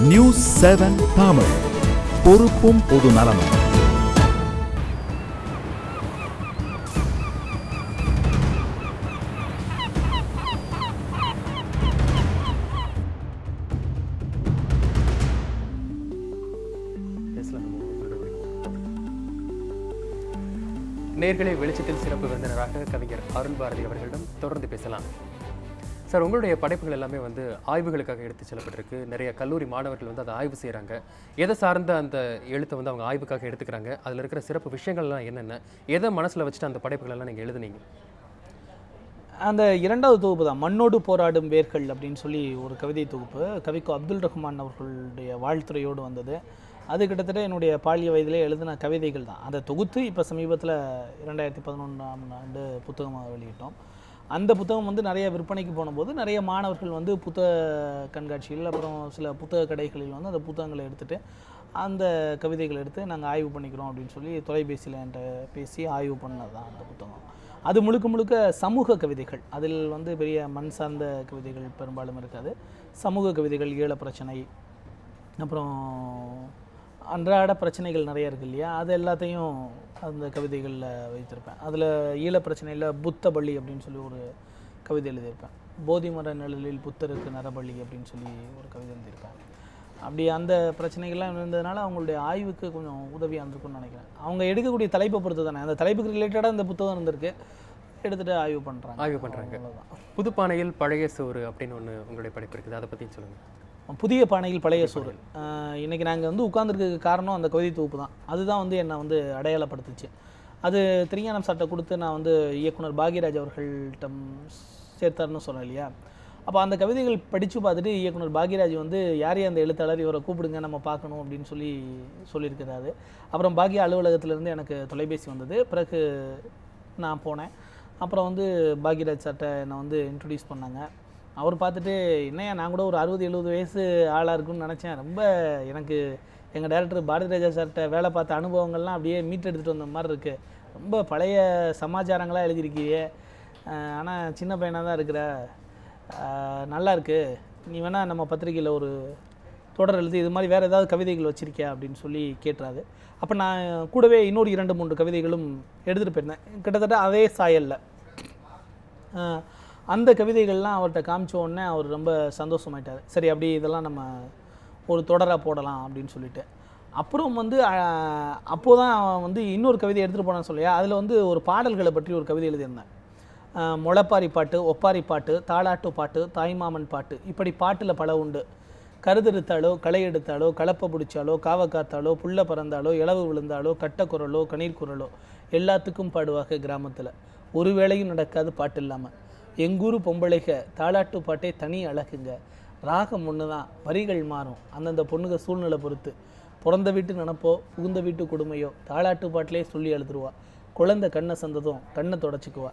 News 7 Tamil, பொறுப்பும் பொது நலமும். நேர்களை வெளிச்சத்தில் சிறப்பு விருந்தினராக கவிஞர் அருண் பாரதி அவர்களிடம் தொடர்ந்து பேசலாம். சார், உங்களுடைய படைப்புகள் எல்லாமே ஆய்வுகளுக்காக எடுத்து செல்லப்பட்டிருக்கு. நிறைய கல்லூரி மாணவர்கள் அதை ஆய்வு செய்கிறாங்க. எதை சார்ந்த அந்த எழுத்தை அவங்க ஆய்வுக்காக எடுத்துக்கிறாங்க, அதில் இருக்கிற சிறப்பு விஷயங்கள்லாம் என்னென்ன, எதை மனசில் வச்சுட்டு அந்த படைப்புகள் எல்லாம் நீங்கள் எழுதுனீங்க? அந்த இரண்டாவது தொகுப்பு தான், மண்ணோடு போராடும் வேர்கள் அப்படின்னு சொல்லி ஒரு கவிதை தொகுப்பு. கவிக்கோ அப்துல் ரஹ்மான் அவர்களுடைய வாழ்த்துறையோடு வந்தது. அது கிட்டத்தட்ட என்னுடைய பாலிய வயதிலே எழுதின கவிதைகள் தான். அதை தொகுத்து இப்போ சமீபத்தில் 2011ஆம் ஆண்டு புத்தகமாக வெளியிட்டோம். அந்த புத்தகம் நிறைய விற்பனைக்கு போனபோது நிறைய மாணவர்கள் புத்தக கண்காட்சிகள், அப்புறம் சில புத்தக கடைகளில் அந்த புத்தகங்களை எடுத்துகிட்டு அந்த கவிதைகளை எடுத்து நாங்கள் ஆய்வு பண்ணிக்கிறோம் அப்படின்னு சொல்லி தொலைபேசியில் என்கிட்ட பேசி ஆய்வு பண்ணது தான் அந்த புத்தகம். அது முழுக்க முழுக்க சமூக கவிதைகள். அதில் பெரிய மண் சார்ந்த கவிதைகள் பெரும்பாலும் இருக்காது. சமூக கவிதைகள், ஈழ பிரச்சனை, அப்புறம் அன்றாட பிரச்சனைகள் நிறைய இருக்குது இல்லையா, அது எல்லாத்தையும் அந்த கவிதைகளில் வைத்திருப்பேன். அதில் ஈழ பிரச்சனையில் புத்த பள்ளி அப்படின்னு சொல்லி ஒரு கவிதை எழுதியிருப்பேன். போதி மர நிழலில் புத்தருக்கு நரபள்ளி அப்படின்னு சொல்லி ஒரு கவிதை எழுதியிருப்பேன். அப்படி அந்த பிரச்சனைகள்லாம் இருந்ததுனால அவங்களுடைய ஆய்வுக்கு கொஞ்சம் உதவியாக இருந்திருக்குன்னு நினைக்கிறேன். அவங்க எடுக்கக்கூடிய தலைப்பை பொறுத்து தானே, அந்த தலைப்புக்கு ரிலேட்டடாக இந்த புத்தகம் இருந்திருக்கு, எடுத்துகிட்டு ஆய்வு பண்ணுறாங்க. புதுப்பானையில் பழைய சோறு அப்படின்னு ஒன்று உங்களுடைய படைப்பு இருக்குது, அதை பற்றி சொல்லுங்கள். புதிய பானையில் பழைய சோறு. இன்றைக்கி நாங்கள் உட்கார்ந்துருக்க காரணம் அந்த கவிதை தொகுப்பு தான். அதுதான் என்னை அடையாளப்படுத்துச்சு. அது திருஞானம் சார்ட்ட கொடுத்து நான் இயக்குனர் பாக்யராஜ் அவர்கள்ட்ட சேர்த்தார்னு சொன்னேன் இல்லையா. அப்போ அந்த கவிதைகள் படித்து பார்த்துட்டு இயக்குனர் பாக்யராஜ் யாரையே அந்த எழுத்தாளர், இவரை கூப்பிடுங்க நம்ம பார்க்கணும் அப்படின்னு சொல்லியிருக்கிறாரு. அப்புறம் பாக்ய அலுவலகத்திலேருந்து எனக்கு தொலைபேசி வந்தது. பிறகு நான் போனேன். அப்புறம் பாக்யராஜ் சார்ட்ட என்னை இன்ட்ரடியூஸ் பண்ணாங்க. அவர் பார்த்துட்டு, என்னையா நான் கூட ஒரு 60-70 வயசு ஆளாக இருக்குன்னு நினச்சேன். ரொம்ப எனக்கு எங்கள் டைரக்டர் பாரதி ராஜா சார்கிட்ட வேலை பார்த்த அனுபவங்கள்லாம் அப்படியே மீட் எடுத்துகிட்டு வந்த மாதிரி இருக்குது. ரொம்ப பழைய சமாச்சாரங்களாக எழுதியிருக்கியே, ஆனால் சின்ன பையனாக தான் இருக்கிற, நல்லா இருக்குது, நீ வேணால் நம்ம பத்திரிக்கையில் ஒரு தொடர் எழுதி இது மாதிரி வேறு ஏதாவது கவிதைகள் வச்சுருக்கியா அப்படின்னு சொல்லி கேட்டுறாரு. அப்போ நான் கூடவே இன்னொரு 2-3 கவிதைகளும் எடுத்துகிட்டு போயிருந்தேன், கிட்டத்தட்ட அதே சாயலில். அந்த கவிதைகள்லாம் அவர்கிட்ட காமிச்ச உடனே அவர் ரொம்ப சந்தோஷமாயிட்டார். சரி, அப்படி இதெல்லாம் நம்ம ஒரு தொடராக போடலாம் அப்படின்னு சொல்லிட்டு. அப்புறம் அப்போ தான் இன்னொரு கவிதை எடுத்துகிட்டு போனான்னு சொல்லியா, அதில் ஒரு பாடல்களை பற்றி ஒரு கவிதை எழுதியிருந்தேன். முளைப்பாரி பாட்டு, ஒப்பாரி பாட்டு, தாளாட்டு பாட்டு, தாய்மாமன் பாட்டு, இப்படி பாட்டில் பல உண்டு. கருதெடுத்தாலோ, களை எடுத்தாலோ, கலப்பை பிடிச்சாலோ, காவை காத்தாலோ, புள்ள பறந்தாலோ, இளவு விழுந்தாலோ, கட்டக்குரலோ, கணீர் குரலோ, எல்லாத்துக்கும் பாடுவாங்க கிராமத்தில். ஒரு வேளையும் நடக்காது பாட்டு இல்லாமல். எங்கூரு பொம்பளைக தாளாட்டு பாட்டே தனி அழகுங்க. ராகம் ஒன்று தான், வரிகள் மாறும் அந்தந்த பொண்ணுங்க சூழ்நிலை பொறுத்து. பிறந்த வீட்டு நினப்போ புகுந்த வீட்டு கொடுமையோ தாளாட்டு பாட்டிலே சொல்லி எழுதுருவா. குழந்தை கண்ணை சந்ததும் கண்ணை தொடச்சிக்குவா.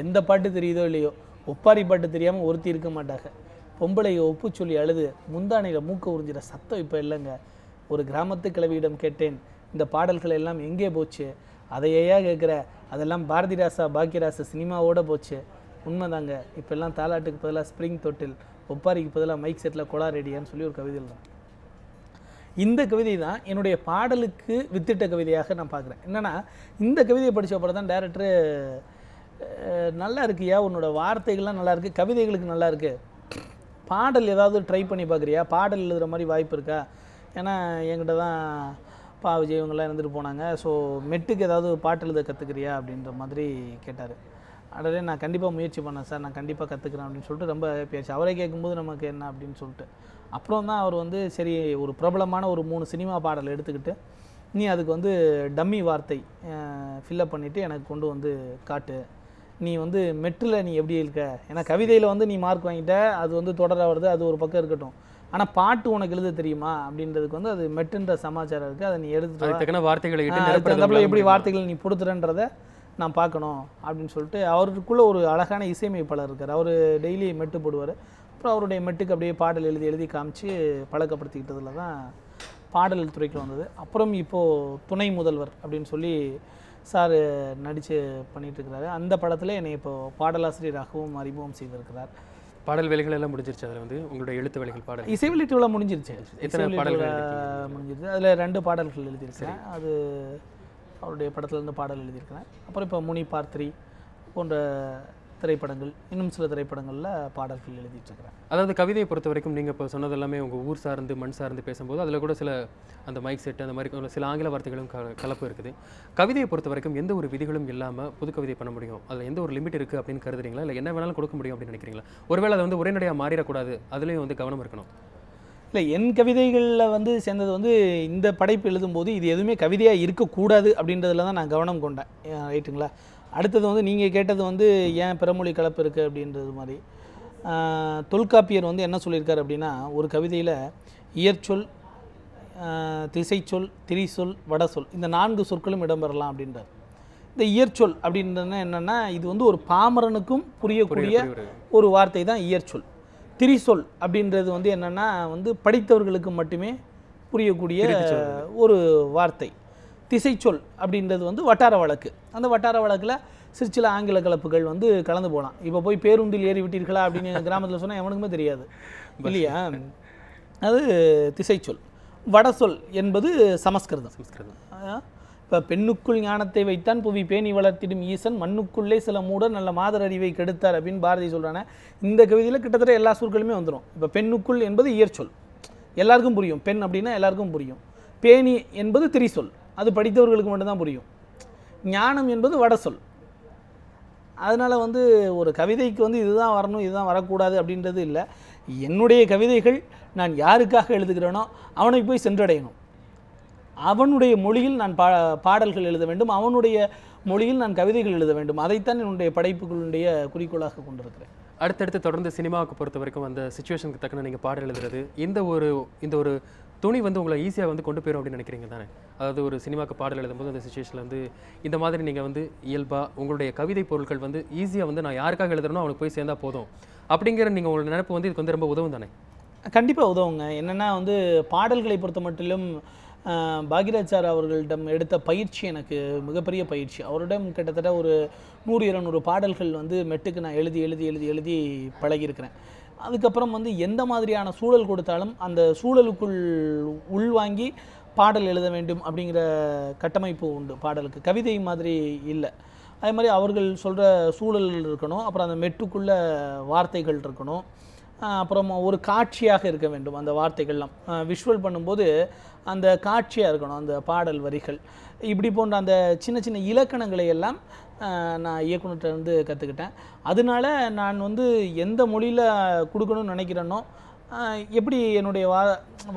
எந்த பாட்டு தெரியுதோ இல்லையோ, ஒப்பாரி பாட்டு தெரியாமல் ஒருத்தி இருக்க மாட்டாங்க. பொம்பளையை ஒப்பு சொல்லி அழுது முந்தானையில் மூக்க உறிஞ்சிற சத்தம் இப்போ இல்லைங்க. ஒரு கிராமத்து கிழவியிடம் கேட்டேன், இந்த பாடல்கள் எல்லாம் எங்கே போச்சு? அதையா கேட்குற? அதெல்லாம் பாரதி ராசா பாக்யராசா சினிமாவோடு போச்சு. உண்மைதாங்க, இப்போல்லாம் தாலாட்டுக்கு பதிலாக ஸ்ப்ரிங் தொட்டில், ஒப்பாரிக்கு பதிலாக மைக் செட்டில் கொலா ரெடியான்னு சொல்லி ஒரு கவிதை தான். இந்த கவிதை தான் என்னுடைய பாடலுக்கு வித்திட்ட கவிதையாக நான் பார்க்குறேன். என்னென்னா, இந்த கவிதையை படித்த அப்புறம் தான் டேரக்டரு, நல்லா இருக்குயா, உன்னோட வார்த்தைகள்லாம் நல்லா இருக்குது, கவிதைகளுக்கு நல்லா இருக்குது, பாடல் ஏதாவது ட்ரை பண்ணி பார்க்குறியா, பாடல் எழுதுகிற மாதிரி வாய்ப்பு இருக்கா? ஏன்னா என்கிட்ட தான் விஜய் இவங்கெல்லாம் இருந்துட்டு போனாங்க. ஸோ மெட்டுக்கு ஏதாவது பாட்டு எழுத கற்றுக்கிறியா அப்படின்ற மாதிரி கேட்டார். அடலே நான் கண்டிப்பாக முயற்சி பண்ணேன் சார், நான் கண்டிப்பாக கற்றுக்குறேன் அப்படின்னு சொல்லிட்டு ரொம்ப பேச்சு. அவரே கேட்கும்போது நமக்கு என்ன அப்படின்னு சொல்லிட்டு அப்புறம் தான் அவர் சரி, ஒரு பிரபலமான ஒரு 3 சினிமா பாடல் எடுத்துக்கிட்டு நீ அதுக்கு டம்மி வார்த்தை ஃபில்லப் பண்ணிவிட்டு எனக்கு கொண்டு காட்டு. நீ மெட்டில் நீ எப்படி இருக்க? ஏன்னா கவிதையில் நீ மார்க் வாங்கிட்ட, அது தொடர வருது, அது ஒரு பக்கம் இருக்கட்டும். ஆனால் பாட்டு உனக்கு எழுத தெரியுமா அப்படின்றதுக்கு அது மெட்டுன்ற சமாச்சாரம் இருக்குது. அதை நீ எடுத்துட்டு வார்த்தைகளை எப்படி வார்த்தைகள் நீ கொடுத்துறன்றதை நான் பார்க்கணும் அப்படின்னு சொல்லிட்டு அவருக்குள்ளே ஒரு அழகான இசையமைப்பாளர் இருக்கார். அவர் டெய்லி மெட்டு போடுவார். அப்புறம் அவருடைய மெட்டுக்கு அப்படியே பாடல் எழுதி காமிச்சு பழக்கப்படுத்திக்கிட்டதில் தான் பாடல் துறைக்கு வந்தது. அப்புறம் இப்போது துணை முதல்வர் அப்படின்னு சொல்லி சார் நடித்து பண்ணிகிட்ருக்கிறாரு. அந்த படத்தில் என்னை இப்போது பாடலாசிரியராகவும் அறிமுகம் செய்திருக்கிறார். பாடல் வேலைகள் எல்லாம் முடிஞ்சிருச்சு. அதில் வந்து உங்களுடைய எழுத்து வேலைகள் பாடல் இசை வெளியீட்டு முடிஞ்சிருச்சு. எத்தனை பாடல்கள் முடிஞ்சிருச்சு. அதில் 2 பாடல்கள் எழுதியிருக்கேன். அது அவருடைய படத்துலேருந்து பாடல் எழுதியிருக்கிறேன். அப்புறம் இப்போ முனி பார்த்திரி போன்ற திரைப்படங்கள், இன்னும் சில திரைப்படங்களில் பாடல்கள் எழுதிட்டுருக்கிறேன். அதாவது கவிதையை பொறுத்த வரைக்கும் நீங்கள் இப்போ சொன்னது எல்லாமே உங்கள் ஊர் சார்ந்து மண் சார்ந்து பேசும்போது அதில் கூட சில அந்த மைக் செட் அந்த மாதிரி சில ஆங்கில வார்த்தைகளும் கலப்பு இருக்குது. கவிதையை பொறுத்த வரைக்கும் எந்த ஒரு விதிகளும் இல்லாமல் புது கவிதை பண்ண முடியும், அதில் எந்த ஒரு லிமிட் இருக்குது அப்படின்னு கருதுறீங்களா, இல்லை என்ன வேணாலும் கொடுக்க முடியும் அப்படின்னு நினைக்கிறீங்களா? ஒருவேளை அதை வந்து உரைநடையாக மாறிடக்கூடாது, அதுலேயும் வந்து கவனம் இருக்கணும். இல்லை, என் கவிதைகளில் வந்து சேர்ந்தது வந்து இந்த படைப்பு எழுதும்போது இது எதுவுமே கவிதையாக இருக்கக்கூடாது அப்படின்றதுல தான் நான் கவனம் கொண்டேன். ரைட்டுங்களா? அடுத்தது வந்து நீங்கள் கேட்டது வந்து ஏன் பிறமொழி கலப்பு இருக்குது அப்படின்றது மாதிரி. தொல்காப்பியர் வந்து என்ன சொல்லியிருக்காரு அப்படின்னா, ஒரு கவிதையில் இயற்சொல், திசைச்சொல், திரிசொல், வடசொல் இந்த 4 சொற்களும் இடம்பெறலாம் அப்படின்றார். இந்த இயற்சொல் அப்படின்றதுனா என்னென்னா, இது வந்து ஒரு பாமரனுக்கும் புரியக்கூடிய ஒரு வார்த்தை தான் இயற்சொல். திரிசொல் அப்படின்றது வந்து என்னென்னா வந்து படித்தவர்களுக்கு மட்டுமே புரியக்கூடிய ஒரு வார்த்தை. திசைச்சொல் அப்படின்றது வந்து வட்டார வழக்கு. அந்த வட்டார வழக்கில் சில ஆங்கில கலப்புகள் வந்து கலந்து போகலாம். இப்போ போய் பேருந்தில் ஏறி விட்டீர்களா அப்படின்னு கிராமத்தில் சொன்னால் எவனுக்குமே தெரியாது இல்லையா? அது திசைச்சொல். வடசொல் என்பது சமஸ்கிருதம். இப்போ பெண்ணுக்குள் ஞானத்தை வைத்தான் புவி பேணி வளர்த்திடும் ஈசன் மண்ணுக்குள்ளே சில மூடர் நல்ல மாதர் அறிவை கெடுத்தார் அப்படின்னு பாரதி சொல்கிறானே. இந்த கவிதையில் கிட்டத்தட்ட எல்லா சொற்களுமே வந்துடும். இப்போ பெண்ணுக்குள் என்பது இயற்சொல், எல்லாருக்கும் புரியும். பெண் அப்படின்னா எல்லாருக்கும் புரியும். பேணி என்பது திரிசொல், அது படித்தவர்களுக்கு மட்டும்தான் புரியும். ஞானம் என்பது வடசொல். அதனால் வந்து ஒரு கவிதைக்கு வந்து இதுதான் வரணும் இதுதான் வரக்கூடாது அப்படின்றது இல்லை. என்னுடைய கவிதைகள் நான் யாருக்காக எழுதுகிறேனோ அவனை போய் சென்றடையணும். அவனுடைய மொழியில் நான் பாடல்கள் எழுத வேண்டும், அவனுடைய மொழியில் நான் கவிதைகள் எழுத வேண்டும். அதைத்தான் என்னுடைய படைப்புகளுடைய குறிக்கோளாக கொண்டிருக்கிறேன். அடுத்தடுத்து தொடர்ந்து சினிமாவுக்கு பொறுத்த வரைக்கும் அந்த சிச்சுவேஷனுக்கு தக்கன நீங்கள் பாடல் எழுதுறது, இந்த ஒரு துணி வந்து உங்களை ஈஸியாக வந்து கொண்டு போயிடும் அப்படின்னு நினைக்கிறீங்க தானே? அதாவது ஒரு சினிமாவுக்கு பாடல் எழுதும்போது அந்த சிச்சுவேஷனில் வந்து இந்த மாதிரி நீங்கள் வந்து இயல்பாக உங்களுடைய கவிதை பொருட்கள் வந்து ஈஸியாக வந்து நான் யாருக்காக எழுதுறனோ அவனுக்கு போய் சேர்ந்தா போதும் அப்படிங்கிற நீங்கள் உங்களோட நினைப்பு வந்து இதுக்கு வந்து ரொம்ப உதவும் தானே? கண்டிப்பாக உதவுங்க. என்னென்னா வந்து பாடல்களை பொறுத்த மட்டிலும் பாக்யராஜ் சார் அவர்களிடம் எடுத்த பயிற்சி எனக்கு மிகப்பெரிய பயிற்சி. அவரிடம் கிட்டத்தட்ட ஒரு 100-200 பாடல்கள் வந்து மெட்டுக்கு நான் எழுதி பழகியிருக்கிறேன். அதுக்கப்புறம் வந்து எந்த மாதிரியான சூழல் கொடுத்தாலும் அந்த சூழலுக்குள் உள்வாங்கி பாடல் எழுத வேண்டும் அப்படிங்கிற கட்டமைப்பு உண்டு பாடலுக்கு. கவிதை மாதிரி இல்லை. அதே மாதிரி அவர்கள் சொல்கிற சூழல் இருக்கணும், அப்புறம் அந்த மெட்டுக்குள்ளே வார்த்தைகள் இருக்கணும், அப்புறம் ஒரு காட்சியாக இருக்க வேண்டும். அந்த வார்த்தைகள்லாம் விஷுவல் பண்ணும்போது அந்த காட்சியாக இருக்கணும் அந்த பாடல் வரிகள். இப்படி போன்ற அந்த சின்ன சின்ன இலக்கணங்களை எல்லாம் நான் இயக்குனர்கிட்ட இருந்து கற்றுக்கிட்டேன். அதனால நான் வந்து எந்த மொழியில் கொடுக்கணும்னு நினைக்கிறேனோ, எப்படி என்னுடைய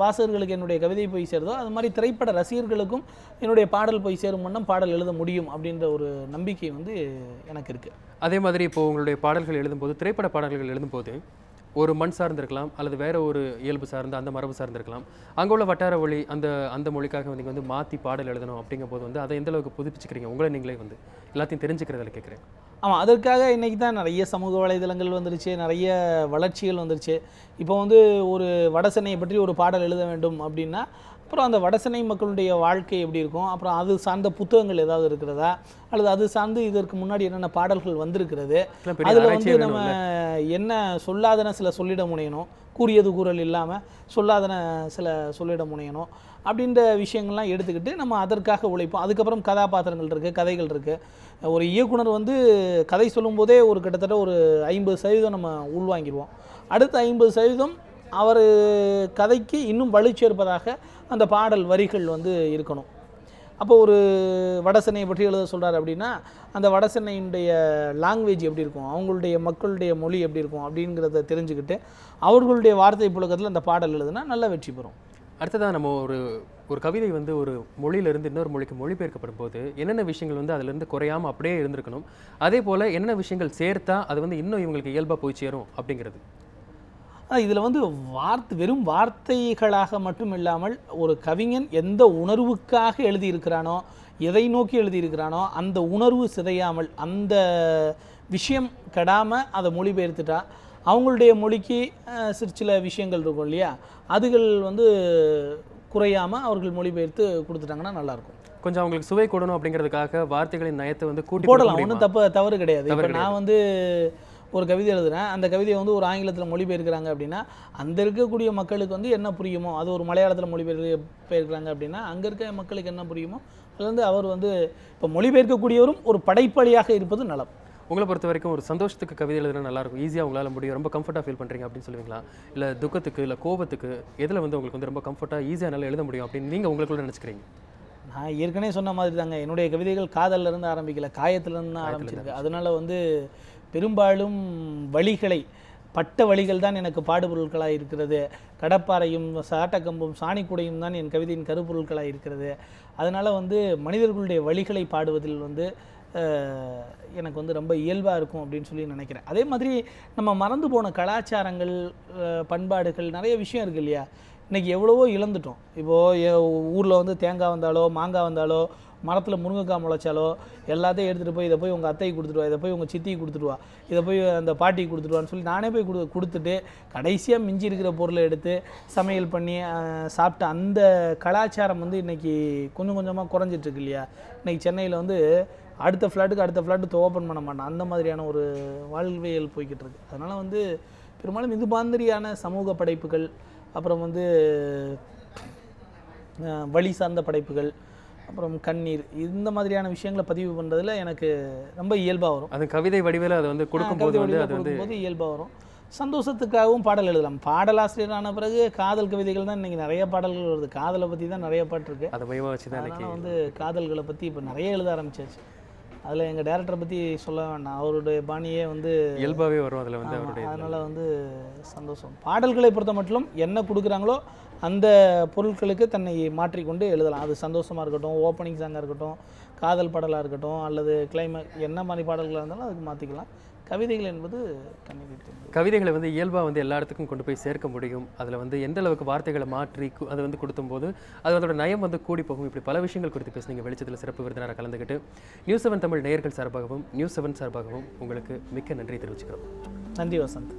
வாசகர்களுக்கு என்னுடைய கவிதை போய் சேருதோ அது மாதிரி திரைப்பட ரசிகர்களுக்கும் என்னுடைய பாடல் போய் சேரும் வண்ணம் பாடல் எழுத முடியும் அப்படின்ற ஒரு நம்பிக்கை வந்து எனக்கு இருக்குது. அதே மாதிரி இப்போது உங்களுடைய பாடல்கள் எழுதும்போது, திரைப்பட பாடல்கள் எழுதும்போது ஒரு மண் சார்ந்திருக்கலாம் அல்லது வேறு ஒரு இயல்பு சார்ந்து அந்த மரபு சார்ந்திருக்கலாம். அங்கே உள்ள வட்டார மொழி அந்த மொழிக்காக நீங்கள் வந்து மாற்றி பாடல் எழுதணும் அப்படிங்கும் போது வந்து அதை எந்த அளவுக்கு புதுப்பிச்சுக்கிறீங்க உங்களை நீங்களே வந்து எல்லாத்தையும் தெரிஞ்சுக்கிறதில் கேட்குறேன். ஆமாம், அதற்காக இன்றைக்கி தான் நிறைய சமூக வலைதளங்கள் வந்துருச்சு, நிறைய வளர்ச்சிகள் வந்துருச்சு. இப்போ வந்து ஒரு வடசென்னையை பற்றி ஒரு பாடல் எழுத வேண்டும் அப்படின்னா அப்புறம் அந்த வடசென்னை மக்களுடைய வாழ்க்கை எப்படி இருக்கும், அப்புறம் அது சார்ந்த புத்தகங்கள் ஏதாவது இருக்கிறதா, அல்லது அது சார்ந்து இதற்கு முன்னாடி என்னென்ன பாடல்கள் வந்திருக்கிறது, அதில் வந்து நம்ம என்ன சொல்லாதன சில சொல்லிட முனையணும், கூறியது கூறல் இல்லாமல் சொல்லாதன சில சொல்லிட முனையணும் அப்படின்ற விஷயங்கள்லாம் எடுத்துக்கிட்டு நம்ம அதற்காக உழைப்போம். அதுக்கப்புறம் கதாபாத்திரங்கள் இருக்குது, கதைகள் இருக்குது. ஒரு இயக்குனர் வந்து கதை சொல்லும்போதே ஒரு கிட்டத்தட்ட ஒரு 50% நம்ம உள்வாங்கிடுவோம். அடுத்த 50% அவர் கதைக்கு இன்னும் வலு சேர்ப்பதாக அந்த பாடல் வரிகள் வந்து இருக்கணும். அப்போ ஒரு வடசென்னையை பற்றி எழுத சொல்கிறார் அப்படின்னா அந்த வடசென்னையினுடைய லாங்குவேஜ் எப்படி இருக்கும், அவங்களுடைய மக்களுடைய மொழி எப்படி இருக்கும் அப்படிங்கிறத தெரிஞ்சுக்கிட்டு அவர்களுடைய வார்த்தை புழக்கத்தில் அந்த பாடல் எழுதுனா நல்ல வெற்றி பெறும். அடுத்ததாக நம்ம ஒரு கவிதை வந்து ஒரு மொழியிலிருந்து இன்னொரு மொழிக்கு மொழிபெயர்க்கப்படும் போது என்னென்ன விஷயங்கள் வந்து அதிலிருந்து குறையாமல் அப்படியே இருந்திருக்கணும், அதே போல் என்னென்ன விஷயங்கள் சேர்த்தா அது வந்து இன்னும் இவங்களுக்கு இயல்பாக போய் சேரும் அப்படிங்கிறது. இதில் வந்து வெறும் வார்த்தைகளாக மட்டும் இல்லாமல் ஒரு கவிஞன் எந்த உணர்வுக்காக எழுதியிருக்கிறானோ, எதை நோக்கி எழுதியிருக்கிறானோ அந்த உணர்வு சிதையாமல், அந்த விஷயம் கெடாமல் அதை மொழிபெயர்த்துட்டா அவங்களுடைய மொழிக்கு சில விஷயங்கள் இருக்கும் இல்லையா, அதுகள் வந்து குறையாமல் அவர்கள் மொழிபெயர்த்து கொடுத்துட்டாங்கன்னா நல்லாயிருக்கும். கொஞ்சம் அவங்களுக்கு சுவை கொடுணும் அப்படிங்கிறதுக்காக வார்த்தைகளின் நயத்தை வந்து கூட்டி போடலாம், ஒன்றும் தவறு கிடையாது. இப்போ நான் வந்து ஒரு கவிதை எழுதுகிறேன், அந்த கவிதையை வந்து ஒரு ஆங்கிலத்தில் மொழிபெயர்க்கிறாங்க அப்படின்னா அந்த இருக்கக்கூடிய மக்களுக்கு வந்து என்ன புரியுமோ, அது ஒரு மலையாளத்தில் மொழிபெயர்க்கிறாங்க அப்படின்னா அங்கே இருக்க மக்களுக்கு என்ன புரியுமோ அதில் வந்து அவர் வந்து இப்போ மொழிபெயர்க்கக்கூடியவரும் ஒரு படைப்பாளியாக இருப்பது நலம். உங்களை பொறுத்த வரைக்கும் ஒரு சந்தோஷத்துக்கு கவிதை எழுதுனா நல்லாயிருக்கும், ஈஸியாக உங்களால் முடியும், ரொம்ப கம்ஃபர்ட்டாக ஃபீல் பண்ணுறீங்க அப்படின்னு சொல்லுவீங்களா? இல்லை துக்கத்துக்கு இல்லை கோபத்துக்கு எதில் வந்து உங்களுக்கு வந்து ரொம்ப கம்ஃபர்ட்டாக ஈஸியாக நல்லா எழுத முடியும் அப்படின்னு நீங்கள் உங்களுக்குள்ள நினச்சிக்கிறீங்க? நான் ஏற்கனவே சொன்ன மாதிரி தாங்க, என்னுடைய கவிதைகள் காதல்ல இருந்து ஆரம்பிக்கல, காயத்திலிருந்து தான் ஆரம்பிச்சிருக்கு. அதனால வந்து பெரும்பாலும் வழிகளை பட்ட வழிகள் தான் எனக்கு பாடுபொருட்களாக இருக்கிறது. கடப்பாறையும் சாட்டக்கம்பும் சாணிக்குடையும் தான் என் கவிதையின் கருப்பொருட்களாக இருக்கிறது. அதனால் வந்து மனிதர்களுடைய வழிகளை பாடுவதில் வந்து எனக்கு வந்து ரொம்ப இயல்பாக இருக்கும் அப்படின்னு சொல்லி நினைக்கிறேன். அதே மாதிரி நம்ம மறந்து போன கலாச்சாரங்கள், பண்பாடுகள், நிறைய விஷயம் இருக்குது இல்லையா? இன்றைக்கி எவ்வளவோ இழந்துட்டோம். இப்போது ஊரில் வந்து தேங்காய் வந்தாலோ மாங்காய் வந்தாலோ மரத்தில் முருங்கைக்காய் முளைச்சாலோ எல்லாத்தையும் எடுத்துகிட்டு போய் இதை போய் உங்கள் அத்தைக்கு கொடுத்துடுவா, இதை போய் உங்கள் சித்திக்கு கொடுத்துடுவா, இதை போய் அந்த பாட்டிக்கு கொடுத்துடுவான்னு சொல்லி நானே போய் கொடுத்துட்டு கடைசியாக மிஞ்சி இருக்கிற பொருளை எடுத்து சமையல் பண்ணி சாப்பிட்ட அந்த கலாச்சாரம் வந்து இன்றைக்கி கொஞ்சம் கொஞ்சமாக குறைஞ்சிட்ருக்கு இல்லையா? இன்றைக்கி சென்னையில் வந்து அடுத்த ஃப்ளாட்டு ஓப்பன் பண்ண மாட்டான், அந்த மாதிரியான ஒரு வாழ்வியல் போய்கிட்டு இருக்கு. அதனால் வந்து பெரும்பாலும் இது மாதிரியான சமூக படைப்புகள், அப்புறம் வந்து வழி சார்ந்த படைப்புகள், அப்புறம் கண்ணீர், இந்த மாதிரியான விஷயங்களை பதிவு பண்ணுறதுல எனக்கு ரொம்ப இயல்பாக வரும். அது கவிதை வடிவில் அதை வந்து கொடுக்கும்போது வந்து அது வந்து இயல்பாக வரும். சந்தோஷத்துக்காகவும் பாடல் எழுதலாம். பாடலாசிரியரான பிறகு காதல் கவிதைகள் தான் இன்றைக்கி நிறைய பாடல்கள் வருது. காதலை பற்றி தான் நிறைய பாட்டு இருக்குது. அதை மையமாக வச்சு தான் அதனால் வந்து காதல்களை பற்றி இப்போ நிறைய எழுத ஆரம்பிச்சாச்சு. அதில் எங்கள் டேரக்டரை பற்றி சொல்ல வேண்டாம், அவருடைய பாணியே வந்து இயல்பாகவே வரும் அதில் வந்து அவருடைய. அதனால் வந்து சந்தோஷம். பாடல்களை பொறுத்த மட்டும் என்ன கொடுக்குறாங்களோ அந்த பொருட்களுக்கு தன்னை மாற்றிக்கொண்டு எழுதலாம். அது சந்தோஷமாக இருக்கட்டும், ஓப்பனிங் சாங்காக இருக்கட்டும், காதல் பாடலாக இருக்கட்டும், அல்லது கிளைமேக்ஸ், என்ன மாதிரி பாடல்களாக இருந்தாலும் அதுக்கு மாற்றிக்கலாம். கவிதைகள் என்பது கவிதைகளை வந்து இயல்பாக வந்து எல்லா இடத்துக்கும் கொண்டு போய் சேர்க்க முடியும். அதில் வந்து எந்த அளவுக்கு வார்த்தைகளை மாற்றி அதை வந்து கொடுத்தும்போது அது அதோட நயம் வந்து கூடி போகும். இப்படி பல விஷயங்கள் குறித்து பேசுனீங்க. வெளிச்சத்தில் சிறப்பு விருந்தினராக கலந்துக்கிட்டு நியூஸ் 7 தமிழ் நேயர்கள் சார்பாகவும் நியூஸ் 7 சார்பாகவும் உங்களுக்கு மிக்க நன்றி தெரிவிச்சுக்கிறோம். நன்றி வசந்த்.